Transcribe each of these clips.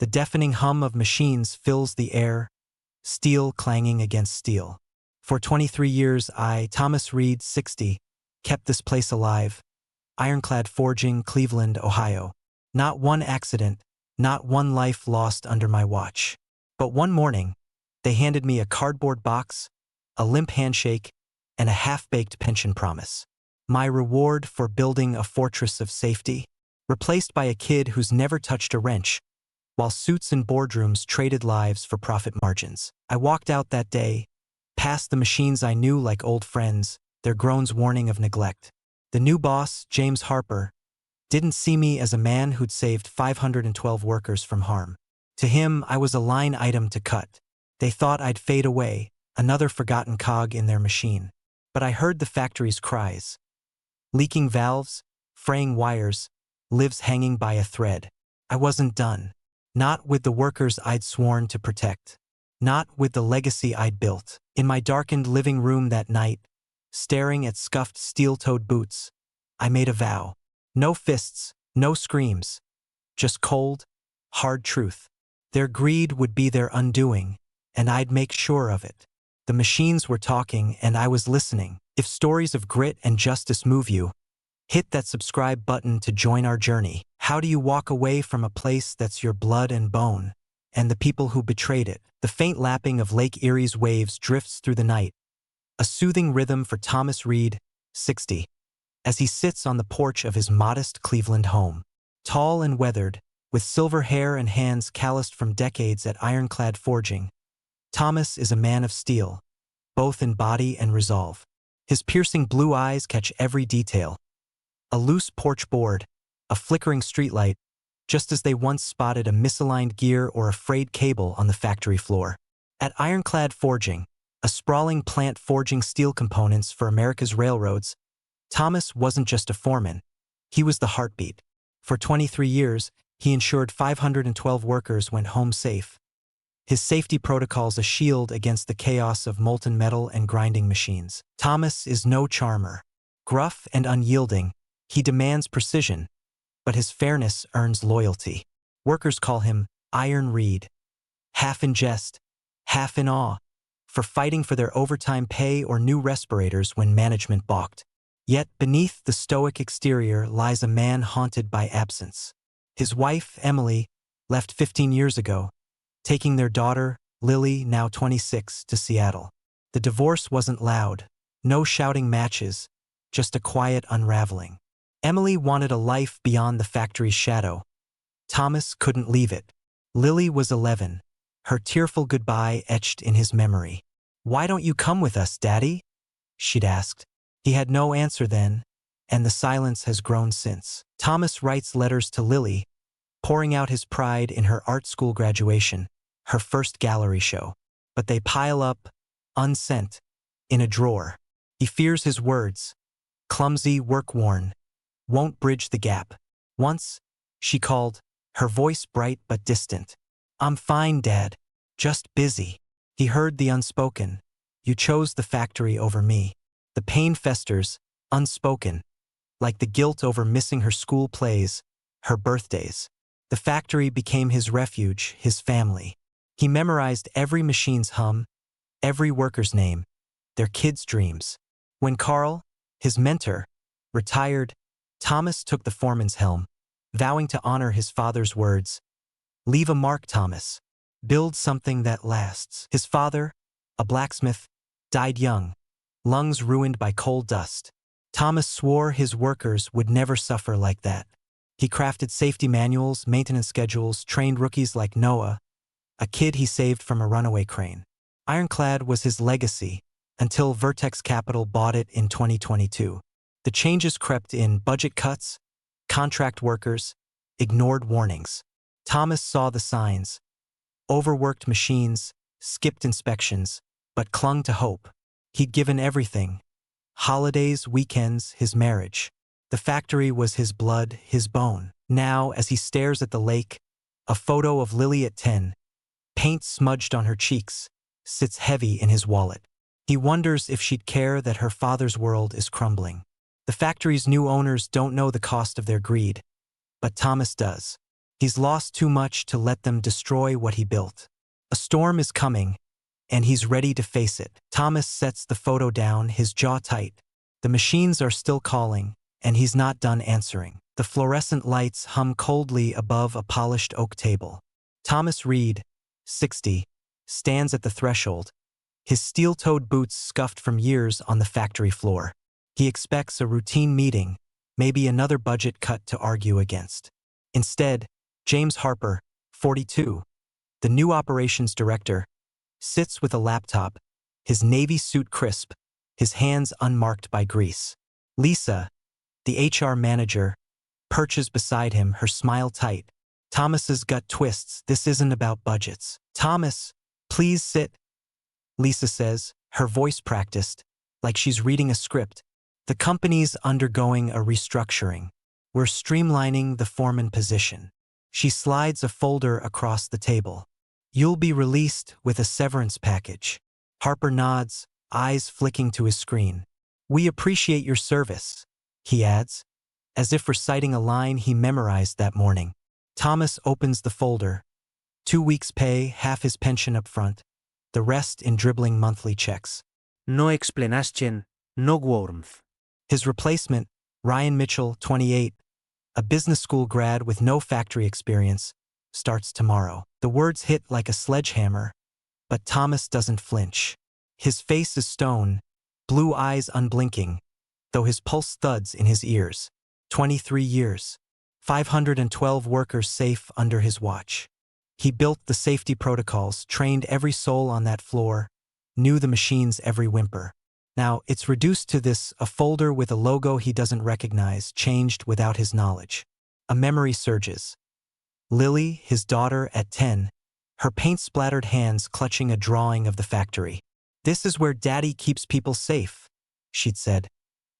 The deafening hum of machines fills the air, steel clanging against steel. For 23 years I, Thomas Reed, 60, kept this place alive. Ironclad Forging, Cleveland, Ohio. Not one accident, not one life lost under my watch. But one morning, they handed me a cardboard box, a limp handshake, and a half-baked pension promise. My reward for building a fortress of safety, replaced by a kid who's never touched a wrench, while suits and boardrooms traded lives for profit margins. I walked out that day, past the machines I knew like old friends, their groans warning of neglect. The new boss, James Harper, didn't see me as a man who'd saved 512 workers from harm. To him, I was a line item to cut. They thought I'd fade away, another forgotten cog in their machine. But I heard the factory's cries. Leaking valves, fraying wires, lives hanging by a thread. I wasn't done. Not with the workers I'd sworn to protect. Not with the legacy I'd built. In my darkened living room that night, staring at scuffed steel-toed boots, I made a vow. No fists, no screams. Just cold, hard truth. Their greed would be their undoing, and I'd make sure of it. The machines were talking, and I was listening. If stories of grit and justice move you, hit that subscribe button to join our journey. How do you walk away from a place that's your blood and bone, and the people who betrayed it? The faint lapping of Lake Erie's waves drifts through the night, a soothing rhythm for Thomas Reed, 60, as he sits on the porch of his modest Cleveland home. Tall and weathered, with silver hair and hands calloused from decades at ironclad forging, Thomas is a man of steel, both in body and resolve. His piercing blue eyes catch every detail. A loose porch board, a flickering streetlight, just as they once spotted a misaligned gear or a frayed cable on the factory floor. At Ironclad Forging, a sprawling plant forging steel components for America's railroads, Thomas wasn't just a foreman. He was the heartbeat. For 23 years, he ensured 512 workers went home safe. His safety protocols a shield against the chaos of molten metal and grinding machines. Thomas is no charmer. Gruff and unyielding, he demands precision, but his fairness earns loyalty. Workers call him Iron Reed, half in jest, half in awe, for fighting for their overtime pay or new respirators when management balked. Yet beneath the stoic exterior lies a man haunted by absence. His wife, Emily, left 15 years ago, taking their daughter, Lily, now 26, to Seattle. The divorce wasn't loud, no shouting matches, just a quiet unraveling. Emily wanted a life beyond the factory's shadow. Thomas couldn't leave it. Lily was 11, her tearful goodbye etched in his memory. "Why don't you come with us, Daddy?" she'd asked. He had no answer then, and the silence has grown since. Thomas writes letters to Lily, pouring out his pride in her art school graduation, her first gallery show. But they pile up, unsent, in a drawer. He fears his words, clumsy, work-worn, won't bridge the gap. Once, she called, her voice bright but distant. "I'm fine, Dad. Just busy." He heard the unspoken. "You chose the factory over me." The pain festers, unspoken, like the guilt over missing her school plays, her birthdays. The factory became his refuge, his family. He memorized every machine's hum, every worker's name, their kids' dreams. When Carl, his mentor, retired, Thomas took the foreman's helm, vowing to honor his father's words. "Leave a mark, Thomas. Build something that lasts." His father, a blacksmith, died young, lungs ruined by coal dust. Thomas swore his workers would never suffer like that. He crafted safety manuals, maintenance schedules, trained rookies like Noah, a kid he saved from a runaway crane. Ironclad was his legacy until Vertex Capital bought it in 2022. The changes crept in: budget cuts, contract workers, ignored warnings. Thomas saw the signs: overworked machines, skipped inspections, but clung to hope. He'd given everything: holidays, weekends, his marriage. The factory was his blood, his bone. Now, as he stares at the lake, a photo of Lily at 10, paint smudged on her cheeks, sits heavy in his wallet. He wonders if she'd care that her father's world is crumbling. The factory's new owners don't know the cost of their greed, but Thomas does. He's lost too much to let them destroy what he built. A storm is coming, and he's ready to face it. Thomas sets the photo down, his jaw tight. The machines are still calling, and he's not done answering. The fluorescent lights hum coldly above a polished oak table. Thomas Reed, 60, stands at the threshold, his steel-toed boots scuffed from years on the factory floor. He expects a routine meeting, maybe another budget cut to argue against. Instead, James Harper, 42, the new operations director, sits with a laptop, his navy suit crisp, his hands unmarked by grease. Lisa, the HR manager, perches beside him, her smile tight. Thomas's gut twists. This isn't about budgets. Thomas, please sit, Lisa says, her voice practiced, like she's reading a script. The company's undergoing a restructuring. We're streamlining the foreman position. She slides a folder across the table. You'll be released with a severance package. Harper nods, eyes flicking to his screen. We appreciate your service, he adds, as if reciting a line he memorized that morning. Thomas opens the folder. 2 weeks' pay, half his pension up front, the rest in dribbling monthly checks. No explanation, no warmth. His replacement, Ryan Mitchell, 28, a business school grad with no factory experience, starts tomorrow. The words hit like a sledgehammer, but Thomas doesn't flinch. His face is stone, blue eyes unblinking, though his pulse thuds in his ears. 23 years. 512 workers safe under his watch. He built the safety protocols, trained every soul on that floor, knew the machine's every whimper. Now, it's reduced to this, a folder with a logo he doesn't recognize, changed without his knowledge. A memory surges. Lily, his daughter at 10, her paint-splattered hands clutching a drawing of the factory. This is where Daddy keeps people safe, she'd said,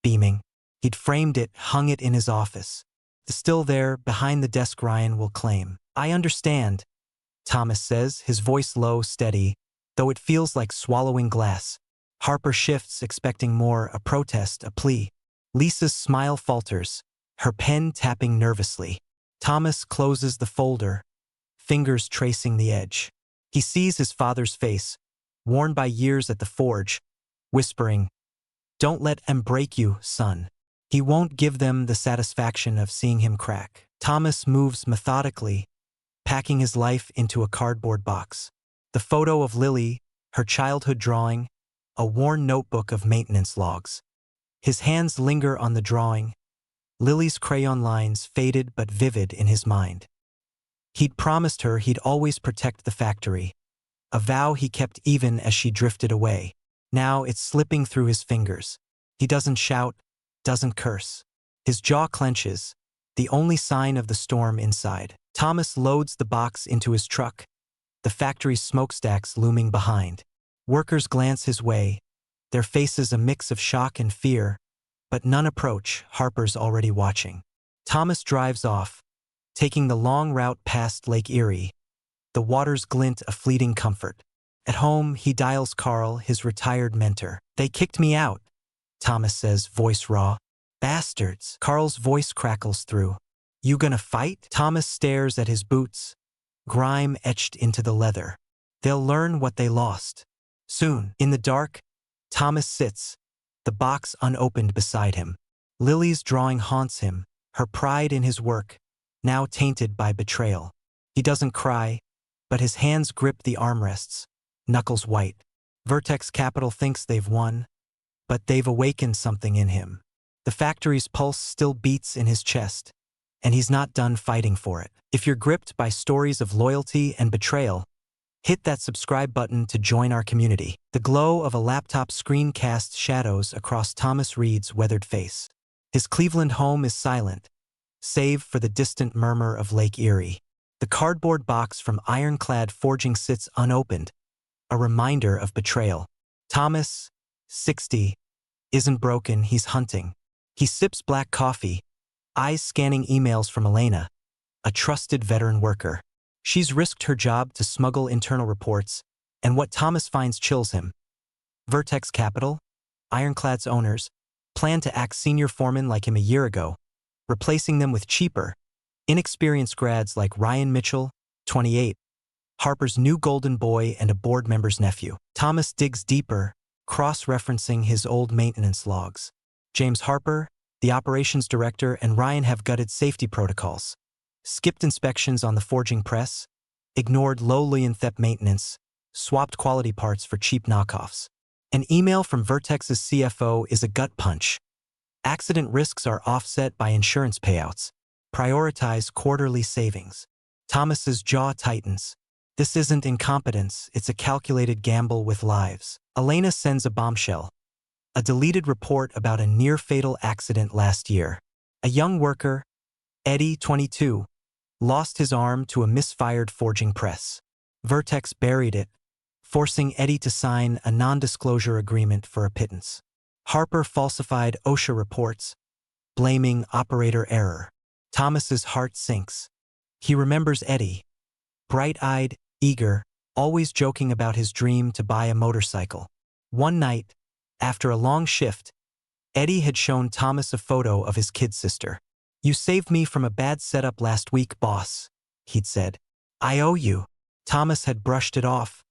beaming. He'd framed it, hung it in his office. Still there, behind the desk, Ryan will claim. I understand, Thomas says, his voice low, steady, though it feels like swallowing glass. Harper shifts, expecting more, a protest, a plea. Lisa's smile falters, her pen tapping nervously. Thomas closes the folder, fingers tracing the edge. He sees his father's face, worn by years at the forge, whispering, "Don't let them break you, son." He won't give them the satisfaction of seeing him crack. Thomas moves methodically, packing his life into a cardboard box. The photo of Lily, her childhood drawing, a worn notebook of maintenance logs. His hands linger on the drawing, Lily's crayon lines faded but vivid in his mind. He'd promised her he'd always protect the factory, a vow he kept even as she drifted away. Now it's slipping through his fingers. He doesn't shout, doesn't curse. His jaw clenches, the only sign of the storm inside. Thomas loads the box into his truck, the factory's smokestacks looming behind. Workers glance his way, their faces a mix of shock and fear, but none approach. Harper's already watching. Thomas drives off, taking the long route past Lake Erie. The waters glint a fleeting comfort. At home, he dials Carl, his retired mentor. They kicked me out, Thomas says, voice raw. Bastards. Carl's voice crackles through. You gonna fight? Thomas stares at his boots, grime etched into the leather. They'll learn what they lost. Soon. In the dark, Thomas sits, the box unopened beside him. Lily's drawing haunts him, her pride in his work, now tainted by betrayal. He doesn't cry, but his hands grip the armrests, knuckles white. Vertex Capital thinks they've won, but they've awakened something in him. The factory's pulse still beats in his chest, and he's not done fighting for it. If you're gripped by stories of loyalty and betrayal, hit that subscribe button to join our community. The glow of a laptop screen casts shadows across Thomas Reed's weathered face. His Cleveland home is silent, save for the distant murmur of Lake Erie. The cardboard box from Ironclad Forging sits unopened, a reminder of betrayal. Thomas, 60, isn't broken, he's hunting. He sips black coffee, eyes scanning emails from Elena, a trusted veteran worker. She's risked her job to smuggle internal reports, and what Thomas finds chills him. Vertex Capital, Ironclad's owners, planned to act senior foreman like him a year ago, replacing them with cheaper, Inexperienced grads like Ryan Mitchell, 28, Harper's new golden boy and a board member's nephew. Thomas digs deeper, cross-referencing his old maintenance logs. James Harper, the operations director, and Ryan have gutted safety protocols, skipped inspections on the forging press, ignored low leuanthep maintenance, swapped quality parts for cheap knockoffs. An email from Vertex's CFO is a gut punch. Accident risks are offset by insurance payouts. Prioritize quarterly savings. Thomas's jaw tightens. This isn't incompetence, it's a calculated gamble with lives. Elena sends a bombshell. A deleted report about a near-fatal accident last year. A young worker, Eddie, 22, lost his arm to a misfired forging press. Vertex buried it, forcing Eddie to sign a non-disclosure agreement for a pittance. Harper falsified OSHA reports, blaming operator error. Thomas's heart sinks. He remembers Eddie, bright-eyed, eager, always joking about his dream to buy a motorcycle. One night, after a long shift, Eddie had shown Thomas a photo of his kid sister. "You saved me from a bad setup last week, boss," he'd said. "I owe you." Thomas had brushed it off,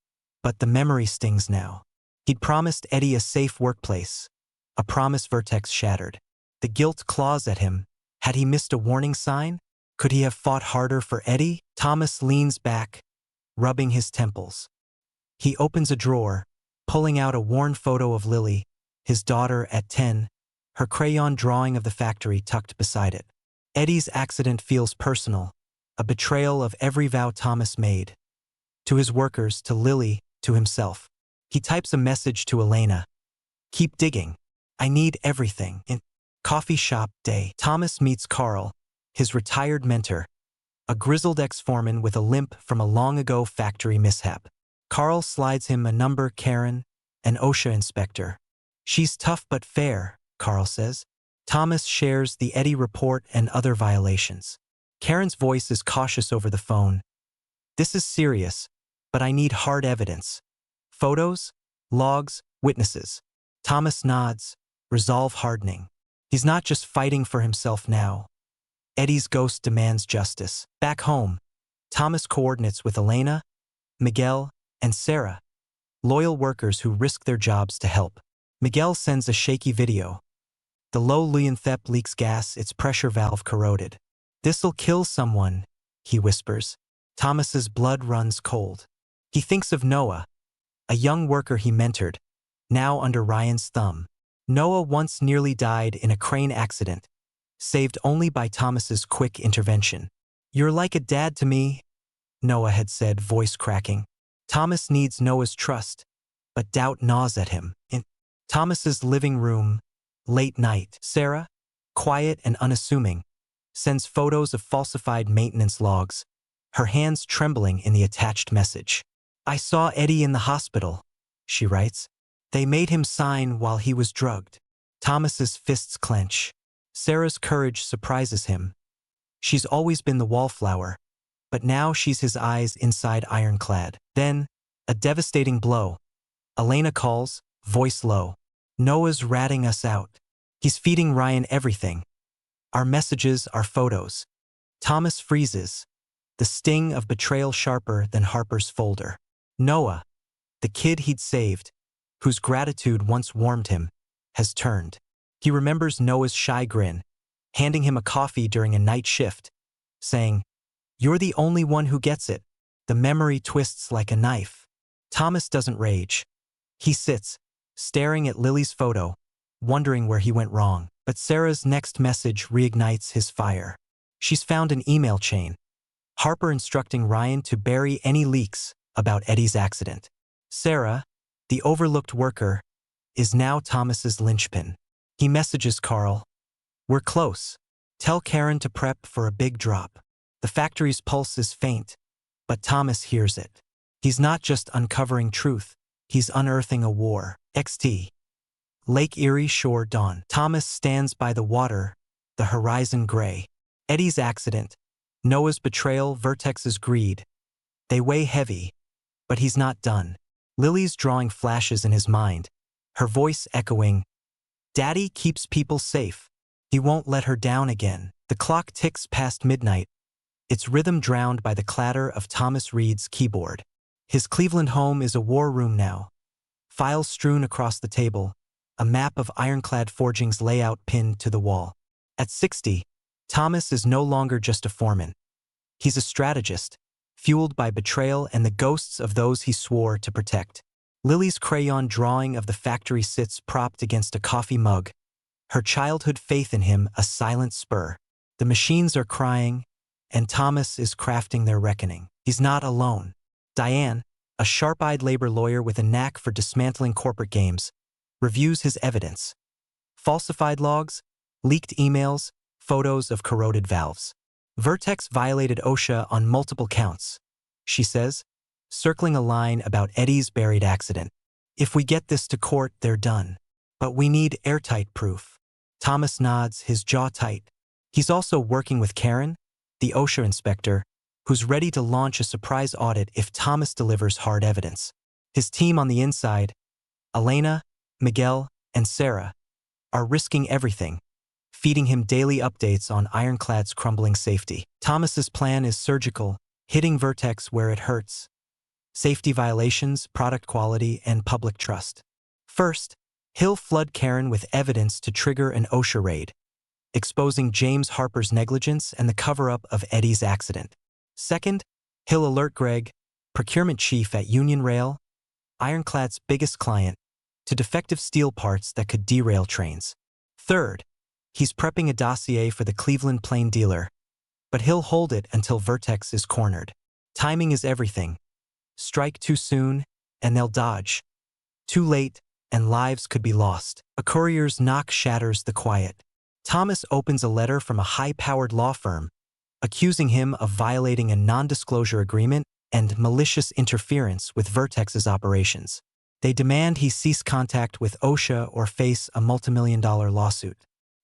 but the memory stings now. He'd promised Eddie a safe workplace, a promise Vertex shattered. The guilt claws at him. Had he missed a warning sign? Could he have fought harder for Eddie? Thomas leans back, rubbing his temples. He opens a drawer, pulling out a worn photo of Lily, his daughter at 10, her crayon drawing of the factory tucked beside it. Eddie's accident feels personal, a betrayal of every vow Thomas made. To his workers, to Lily, to himself. He types a message to Elena. "Keep digging. I need everything." In coffee shop day, Thomas meets Carl, his retired mentor, a grizzled ex-foreman with a limp from a long-ago factory mishap. Carl slides him a number: Karen, an OSHA inspector. "She's tough but fair," Carl says. Thomas shares the Eddie report and other violations. Karen's voice is cautious over the phone. "This is serious, but I need hard evidence. Photos, logs, witnesses." Thomas nods, resolve hardening. He's not just fighting for himself now. Eddie's ghost demands justice. Back home, Thomas coordinates with Elena, Miguel, and Sarah, loyal workers who risk their jobs to help. Miguel sends a shaky video. The low leuanthep leaks gas, its pressure valve corroded. "This'll kill someone," he whispers. Thomas's blood runs cold. He thinks of Noah, a young worker he mentored, now under Ryan's thumb. Noah once nearly died in a crane accident, saved only by Thomas's quick intervention. "You're like a dad to me," Noah had said, voice cracking. Thomas needs Noah's trust, but doubt gnaws at him. In Thomas's living room, late night, Sarah, quiet and unassuming, sends photos of falsified maintenance logs, her hands trembling in the attached message. "I saw Eddie in the hospital," she writes. "They made him sign while he was drugged." Thomas's fists clench. Sarah's courage surprises him. She's always been the wallflower, but now she's his eyes inside ironclad. Then, a devastating blow. Elena calls, voice low. "Noah's ratting us out. He's feeding Ryan everything. Our messages, our photos." Thomas freezes, the sting of betrayal sharper than Harper's folder. Noah, the kid he'd saved, whose gratitude once warmed him, has turned. He remembers Noah's shy grin, handing him a coffee during a night shift, saying, "You're the only one who gets it." The memory twists like a knife. Thomas doesn't rage. He sits, staring at Lily's photo, wondering where he went wrong. But Sarah's next message reignites his fire. She's found an email chain. Harper instructing Ryan to bury any leaks about Eddie's accident. Sarah, the overlooked worker, is now Thomas's linchpin. He messages Carl, "We're close. Tell Karen to prep for a big drop." The factory's pulse is faint, but Thomas hears it. He's not just uncovering truth, he's unearthing a war. XT. Lake Erie shore dawn. Thomas stands by the water, the horizon gray. Eddie's accident, Noah's betrayal, Vertex's greed. They weigh heavy, but he's not done. Lily's drawing flashes in his mind, her voice echoing, "Daddy keeps people safe. He won't let her down again." The clock ticks past midnight, its rhythm drowned by the clatter of Thomas Reed's keyboard. His Cleveland home is a war room now. Files strewn across the table, a map of ironclad forgings layout pinned to the wall. At 60, Thomas is no longer just a foreman. He's a strategist, fueled by betrayal and the ghosts of those he swore to protect. Lily's crayon drawing of the factory sits propped against a coffee mug, her childhood faith in him a silent spur. The machines are crying, and Thomas is crafting their reckoning. He's not alone. Diane, a sharp-eyed labor lawyer with a knack for dismantling corporate games, reviews his evidence. Falsified logs, leaked emails, photos of corroded valves. Vertex violated OSHA on multiple counts, she says, circling a line about Eddie's buried accident. If we get this to court, they're done. But we need airtight proof. Thomas nods, his jaw tight. He's also working with Karen, the OSHA inspector, who's ready to launch a surprise audit if Thomas delivers hard evidence. His team on the inside, Elena, Miguel, and Sarah, are risking everything, feeding him daily updates on Ironclad's crumbling safety. Thomas's plan is surgical, hitting Vertex where it hurts. Safety violations, product quality, and public trust. First, he'll flood Karen with evidence to trigger an OSHA raid, exposing James Harper's negligence and the cover-up of Eddie's accident. Second, he'll alert Greg, procurement chief at Union Rail, Ironclad's biggest client, to defective steel parts that could derail trains. Third, he's prepping a dossier for the Cleveland plane dealer, but he'll hold it until Vertex is cornered. Timing is everything. Strike too soon, and they'll dodge. Too late, and lives could be lost. A courier's knock shatters the quiet. Thomas opens a letter from a high-powered law firm, accusing him of violating a non-disclosure agreement and malicious interference with Vertex's operations. They demand he cease contact with OSHA or face a multimillion-dollar lawsuit.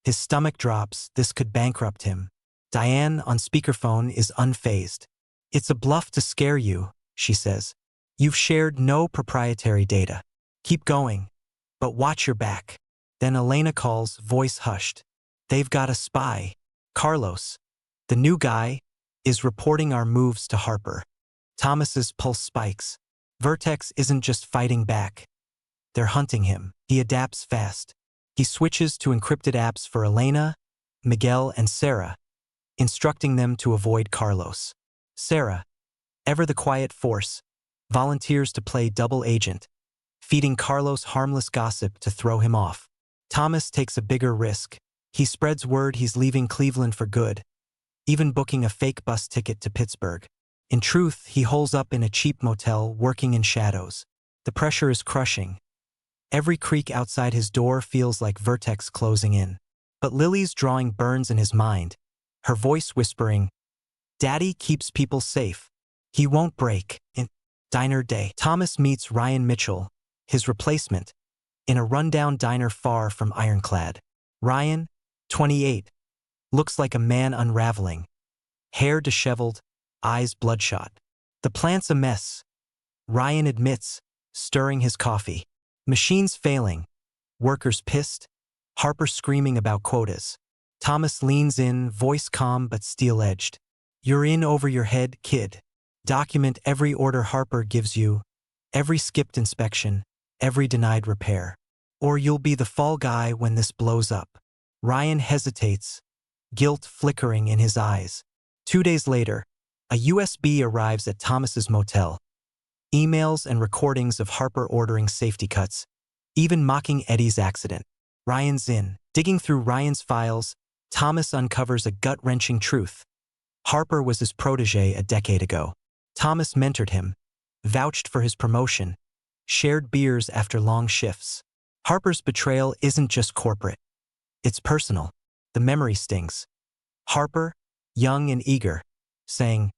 His stomach drops, this could bankrupt him. Diane, on speakerphone, is unfazed. It's a bluff to scare you, she says. You've shared no proprietary data. Keep going, but watch your back. Then Elena calls, voice hushed. They've got a spy. Carlos, the new guy, is reporting our moves to Harper. Thomas's pulse spikes. Vertex isn't just fighting back. They're hunting him. He adapts fast. He switches to encrypted apps for Elena, Miguel, and Sarah, instructing them to avoid Carlos. Sarah, ever the quiet force, volunteers to play double agent, feeding Carlos harmless gossip to throw him off. Thomas takes a bigger risk. He spreads word he's leaving Cleveland for good, even booking a fake bus ticket to Pittsburgh. In truth, he holes up in a cheap motel, working in shadows. The pressure is crushing. Every creak outside his door feels like Vertex closing in. But Lily's drawing burns in his mind, her voice whispering, Daddy keeps people safe. He won't break. In Diner Day, Thomas meets Ryan Mitchell, his replacement, in a rundown diner far from Ironclad. Ryan, 28, looks like a man unraveling. Hair disheveled, eyes bloodshot. The plant's a mess, Ryan admits, stirring his coffee. Machines failing, workers pissed, Harper screaming about quotas. Thomas leans in, voice calm but steel-edged. You're in over your head, kid. Document every order Harper gives you, every skipped inspection, every denied repair. Or you'll be the fall guy when this blows up. Ryan hesitates, guilt flickering in his eyes. 2 days later, a USB arrives at Thomas's motel. Emails and recordings of Harper ordering safety cuts, even mocking Eddie's accident. Ryan's in. Digging through Ryan's files, Thomas uncovers a gut-wrenching truth. Harper was his protege a decade ago. Thomas mentored him, vouched for his promotion, shared beers after long shifts. Harper's betrayal isn't just corporate. It's personal. The memory stings. Harper, young and eager, saying,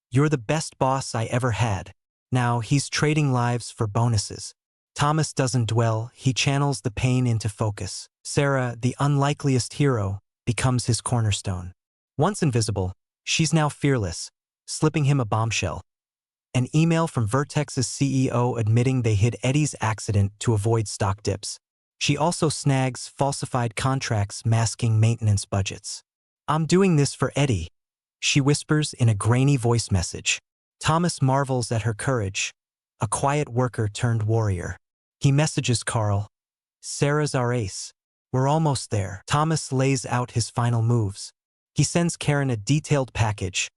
"You're the best boss I ever had." Now he's trading lives for bonuses. Thomas doesn't dwell, he channels the pain into focus. Sarah, the unlikeliest hero, becomes his cornerstone. Once invisible, she's now fearless, slipping him a bombshell. An email from Vertex's CEO admitting they hid Eddie's accident to avoid stock dips. She also snags falsified contracts masking maintenance budgets. "I'm doing this for Eddie," she whispers in a grainy voice message. Thomas marvels at her courage, a quiet worker turned warrior. He messages Carl, "Sarah's our ace. We're almost there." Thomas lays out his final moves. He sends Karen a detailed package.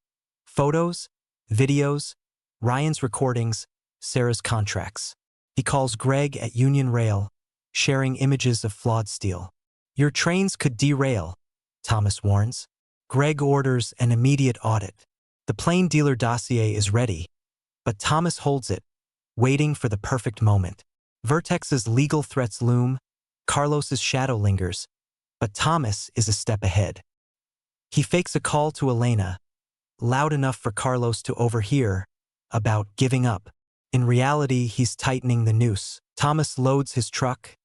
Photos, videos, Ryan's recordings, Sarah's contracts. He calls Greg at Union Rail, sharing images of flawed steel. "Your trains could derail," Thomas warns. Greg orders an immediate audit. The plain dealer dossier is ready, but Thomas holds it, waiting for the perfect moment. Vertex's legal threats loom, Carlos's shadow lingers, but Thomas is a step ahead. He fakes a call to Elena, loud enough for Carlos to overhear, about giving up. In reality, he's tightening the noose. Thomas loads his truck,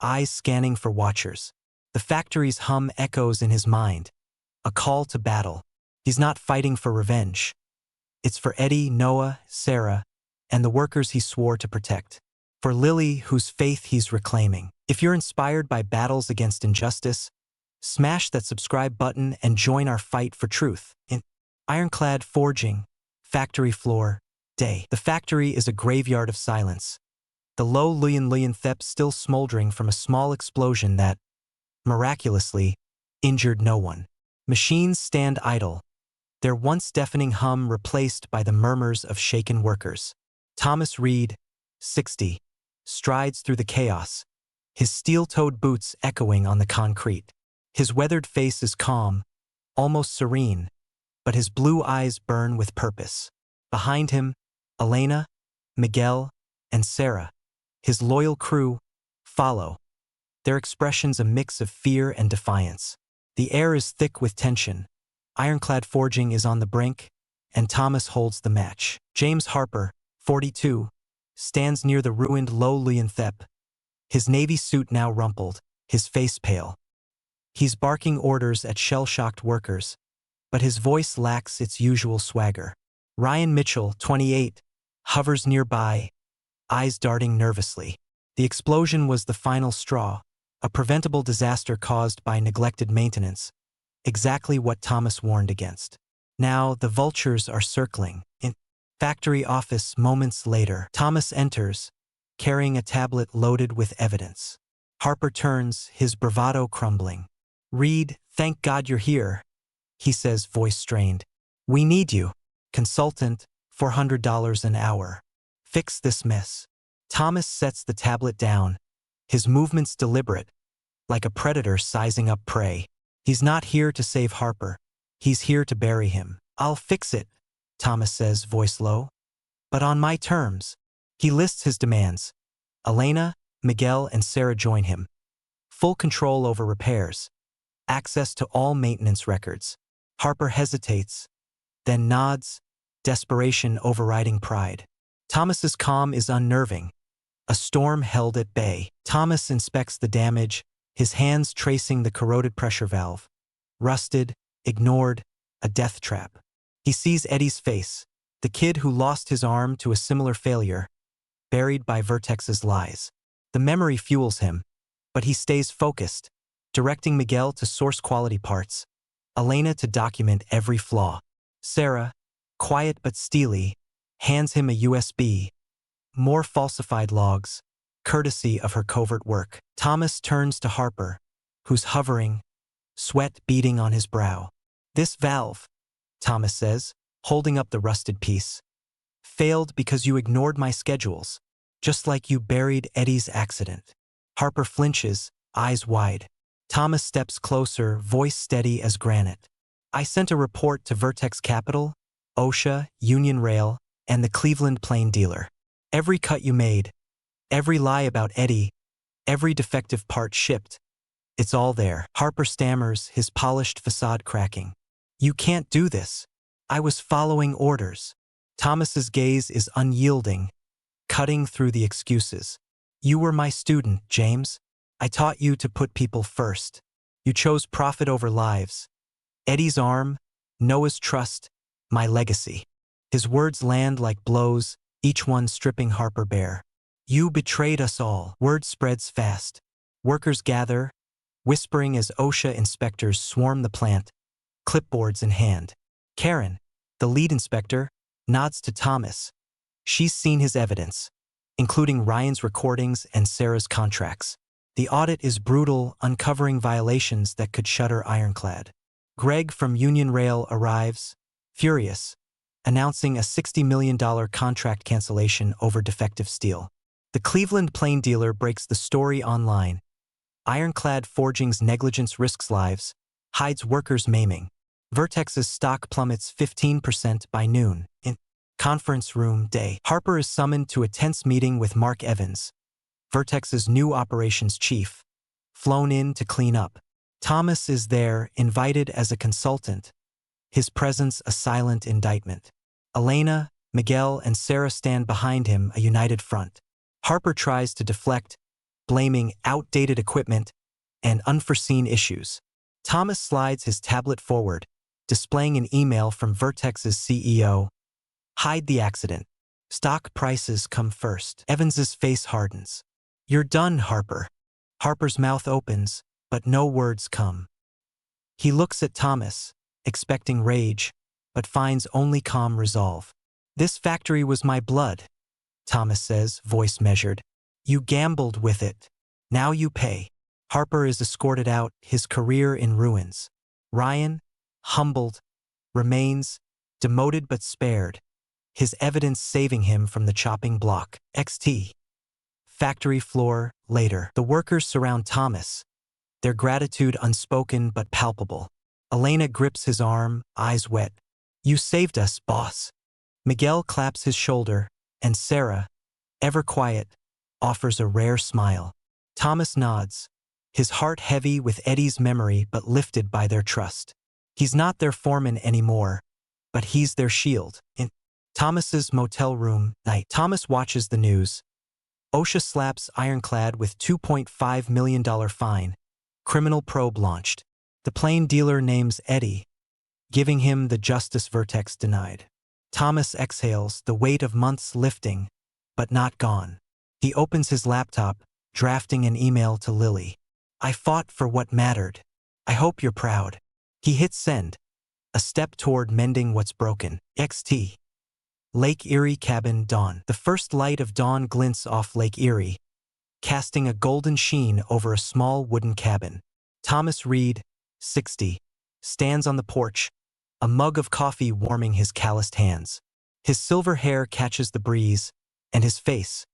eyes scanning for watchers. The factory's hum echoes in his mind. A call to battle. He's not fighting for revenge. It's for Eddie, Noah, Sarah, and the workers he swore to protect. For Lily, whose faith he's reclaiming. If you're inspired by battles against injustice, smash that subscribe button and join our fight for truth. In Ironclad Forging, Factory Floor, Day. The factory is a graveyard of silence. The low Luyen Thep still smoldering from a small explosion that, miraculously, injured no one. Machines stand idle, their once deafening hum replaced by the murmurs of shaken workers. Thomas Reed, 60, strides through the chaos, his steel-toed boots echoing on the concrete. His weathered face is calm, almost serene, but his blue eyes burn with purpose. Behind him, Elena, Miguel, and Sarah, his loyal crew, follow, their expressions a mix of fear and defiance. The air is thick with tension. Ironclad Forging is on the brink, and Thomas holds the match. James Harper, 42, stands near the ruined low Luyen Thep, his navy suit now rumpled, his face pale. He's barking orders at shell-shocked workers, but his voice lacks its usual swagger. Ryan Mitchell, 28, hovers nearby, eyes darting nervously. The explosion was the final straw, a preventable disaster caused by neglected maintenance, exactly what Thomas warned against. Now the vultures are circling. In factory office moments later, Thomas enters, carrying a tablet loaded with evidence. Harper turns, his bravado crumbling. "Reed, thank God you're here," he says, voice strained. "We need you. Consultant, $400 an hour. Fix this mess." Thomas sets the tablet down, his movements deliberate, like a predator sizing up prey. He's not here to save Harper. He's here to bury him. "I'll fix it," Thomas says, voice low. "But on my terms." He lists his demands. Elena, Miguel, and Sarah join him. Full control over repairs. Access to all maintenance records. Harper hesitates, then nods, desperation overriding pride. Thomas's calm is unnerving. A storm held at bay. Thomas inspects the damage, his hands tracing the corroded pressure valve. Rusted, ignored, a death trap. He sees Eddie's face, the kid who lost his arm to a similar failure, buried by Vertex's lies. The memory fuels him, but he stays focused, directing Miguel to source quality parts, Elena to document every flaw. Sarah, quiet but steely, hands him a USB, more falsified logs, courtesy of her covert work. Thomas turns to Harper, who's hovering, sweat beading on his brow. "This valve," Thomas says, holding up the rusted piece, "failed because you ignored my schedules, just like you buried Eddie's accident." Harper flinches, eyes wide. Thomas steps closer, voice steady as granite. "I sent a report to Vertex Capital, OSHA, Union Rail, and the Cleveland Plain Dealer. Every cut you made, every lie about Eddie, every defective part shipped, it's all there." Harper stammers, his polished facade cracking. "You can't do this. I was following orders." Thomas's gaze is unyielding, cutting through the excuses. "You were my student, James. I taught you to put people first. You chose profit over lives. Eddie's arm, Noah's trust, my legacy." His words land like blows, each one stripping Harper bare. "You betrayed us all." Word spreads fast. Workers gather, whispering as OSHA inspectors swarm the plant, clipboards in hand. Karen, the lead inspector, nods to Thomas. She's seen his evidence, including Ryan's recordings and Sarah's contracts. The audit is brutal, uncovering violations that could shutter Ironclad. Greg from Union Rail arrives, furious, announcing a $60 million contract cancellation over defective steel. The Cleveland plane dealer breaks the story online. Ironclad Forging's negligence risks lives, hides workers maiming. Vertex's stock plummets 15% by noon. In conference room day, Harper is summoned to a tense meeting with Mark Evans, Vertex's new operations chief, flown in to clean up. Thomas is there, invited as a consultant, his presence a silent indictment. Elena, Miguel, and Sarah stand behind him, a united front. Harper tries to deflect, blaming outdated equipment and unforeseen issues. Thomas slides his tablet forward, displaying an email from Vertex's CEO. Hide the accident. Stock prices come first. Evans's face hardens. You're done, Harper. Harper's mouth opens, but no words come. He looks at Thomas, expecting rage, but finds only calm resolve. This factory was my blood, Thomas says, voice measured. You gambled with it. Now you pay. Harper is escorted out, his career in ruins. Ryan, humbled, remains, demoted but spared, his evidence saving him from the chopping block. XT. Factory floor, later. The workers surround Thomas, their gratitude unspoken but palpable. Elena grips his arm, eyes wet. You saved us, boss. Miguel claps his shoulder, and Sarah, ever quiet, offers a rare smile. Thomas nods, his heart heavy with Eddie's memory but lifted by their trust. He's not their foreman anymore, but he's their shield. In Thomas's motel room, night. Thomas watches the news. OSHA slaps Ironclad with $2.5 million fine. Criminal probe launched. The plane dealer names Eddie, giving him the justice Vertex denied. Thomas exhales, the weight of months lifting, but not gone. He opens his laptop, drafting an email to Lily. I fought for what mattered. I hope you're proud. He hits send, a step toward mending what's broken. XT. Lake Erie cabin, dawn. The first light of dawn glints off Lake Erie, casting a golden sheen over a small wooden cabin. Thomas Reed, 60, stands on the porch, a mug of coffee warming his calloused hands. His silver hair catches the breeze, and his face,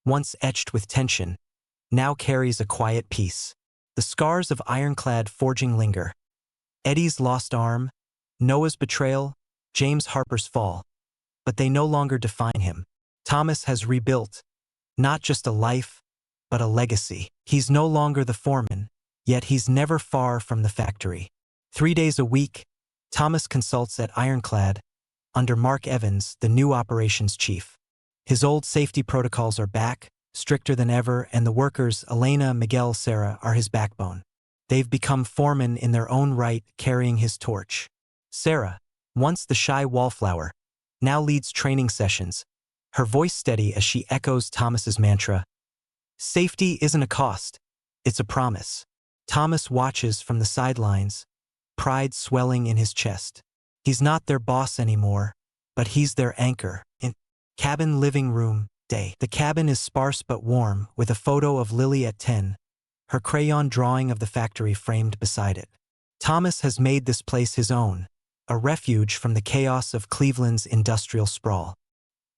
once etched with tension, now carries a quiet peace. The scars of Ironclad Forging linger. Eddie's lost arm, Noah's betrayal, James Harper's fall. But they no longer define him. Thomas has rebuilt, not just a life, but a legacy. He's no longer the foreman, yet he's never far from the factory. 3 days a week, Thomas consults at Ironclad, under Mark Evans, the new operations chief. His old safety protocols are back, stricter than ever, and the workers, Elena, Miguel, Sarah, are his backbone. They've become foremen in their own right, carrying his torch. Sarah, once the shy wallflower, now leads training sessions, her voice steady as she echoes Thomas's mantra. Safety isn't a cost, it's a promise. Thomas watches from the sidelines, pride swelling in his chest. He's not their boss anymore, but he's their anchor. In cabin living room, day. The cabin is sparse but warm, with a photo of Lily at 10, her crayon drawing of the factory framed beside it. Thomas has made this place his own, a refuge from the chaos of Cleveland's industrial sprawl.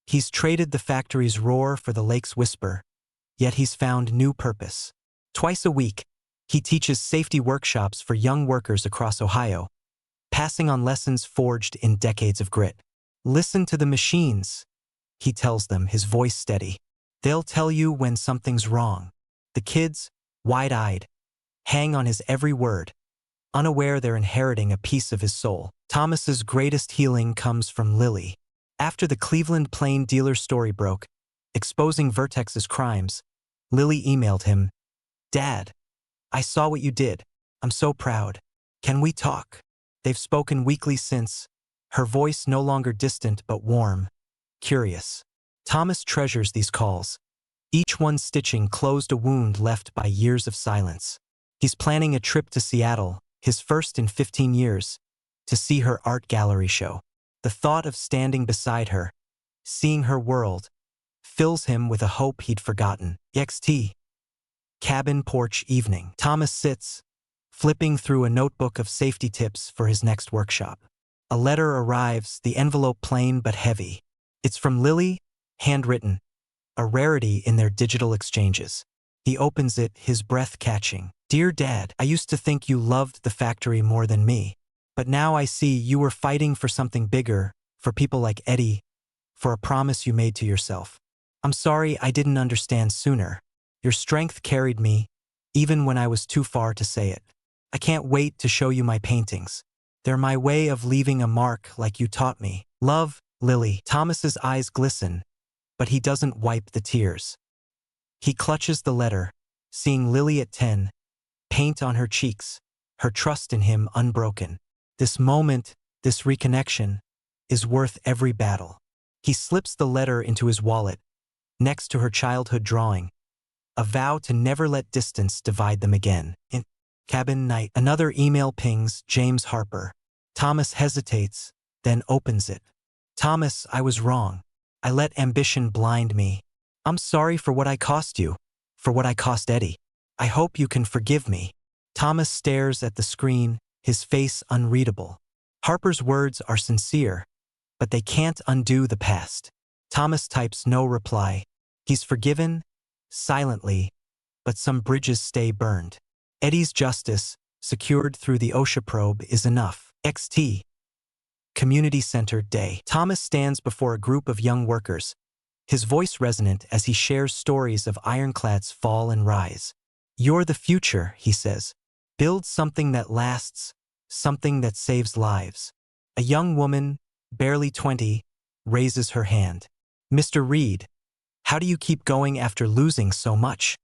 He's traded the factory's roar for the lake's whisper, yet he's found new purpose. Twice a week, he teaches safety workshops for young workers across Ohio, passing on lessons forged in decades of grit. Listen to the machines, he tells them, his voice steady. They'll tell you when something's wrong. The kids, wide-eyed, hang on his every word, unaware they're inheriting a piece of his soul. Thomas's greatest healing comes from Lily. After the Cleveland plane dealer story broke, exposing Vertex's crimes, Lily emailed him, Dad, I saw what you did. I'm so proud. Can we talk? They've spoken weekly since, her voice no longer distant but warm, curious. Thomas treasures these calls, each one stitching closed a wound left by years of silence. He's planning a trip to Seattle, his first in 15 years, to see her art gallery show. The thought of standing beside her, seeing her world, fills him with a hope he'd forgotten. XT. Cabin porch evening. Thomas sits, flipping through a notebook of safety tips for his next workshop. A letter arrives, the envelope plain but heavy. It's from Lily, handwritten, a rarity in their digital exchanges. He opens it, his breath catching. Dear Dad, I used to think you loved the factory more than me. But now I see you were fighting for something bigger, for people like Eddie, for a promise you made to yourself. I'm sorry I didn't understand sooner. Your strength carried me, even when I was too far to say it. I can't wait to show you my paintings. They're my way of leaving a mark like you taught me. Love, Lily. Thomas's eyes glisten, but he doesn't wipe the tears. He clutches the letter, seeing Lily at 10, paint on her cheeks, her trust in him unbroken. This moment, this reconnection, is worth every battle. He slips the letter into his wallet, next to her childhood drawing, a vow to never let distance divide them again. In cabin night, another email pings, James Harper. Thomas hesitates, then opens it. Thomas, I was wrong. I let ambition blind me. I'm sorry for what I cost you, for what I cost Eddie. I hope you can forgive me. Thomas stares at the screen, his face unreadable. Harper's words are sincere, but they can't undo the past. Thomas types no reply. He's forgiven, silently, but some bridges stay burned. Eddie's justice, secured through the OSHA probe, is enough. XT. Community Center Day. Thomas stands before a group of young workers, his voice resonant as he shares stories of Ironclad's fall and rise. You're the future, he says. Build something that lasts, something that saves lives. A young woman, barely 20, raises her hand. Mr. Reed, how do you keep going after losing so much?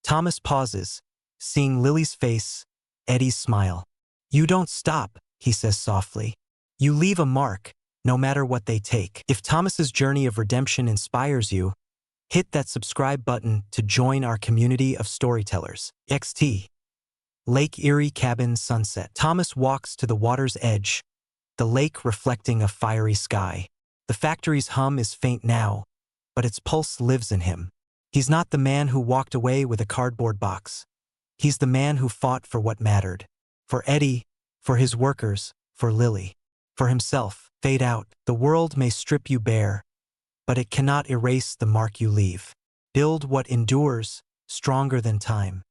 Thomas pauses, seeing Lily's face, Eddie's smile. You don't stop, he says softly. You leave a mark, no matter what they take. If Thomas's journey of redemption inspires you, hit that subscribe button to join our community of storytellers. XT. Lake Erie Cabin Sunset. Thomas walks to the water's edge, the lake reflecting a fiery sky. The factory's hum is faint now, but its pulse lives in him. He's not the man who walked away with a cardboard box. He's the man who fought for what mattered. For Eddie, for his workers, for Lily, for himself. Fade out. The world may strip you bare, but it cannot erase the mark you leave. Build what endures, stronger than time.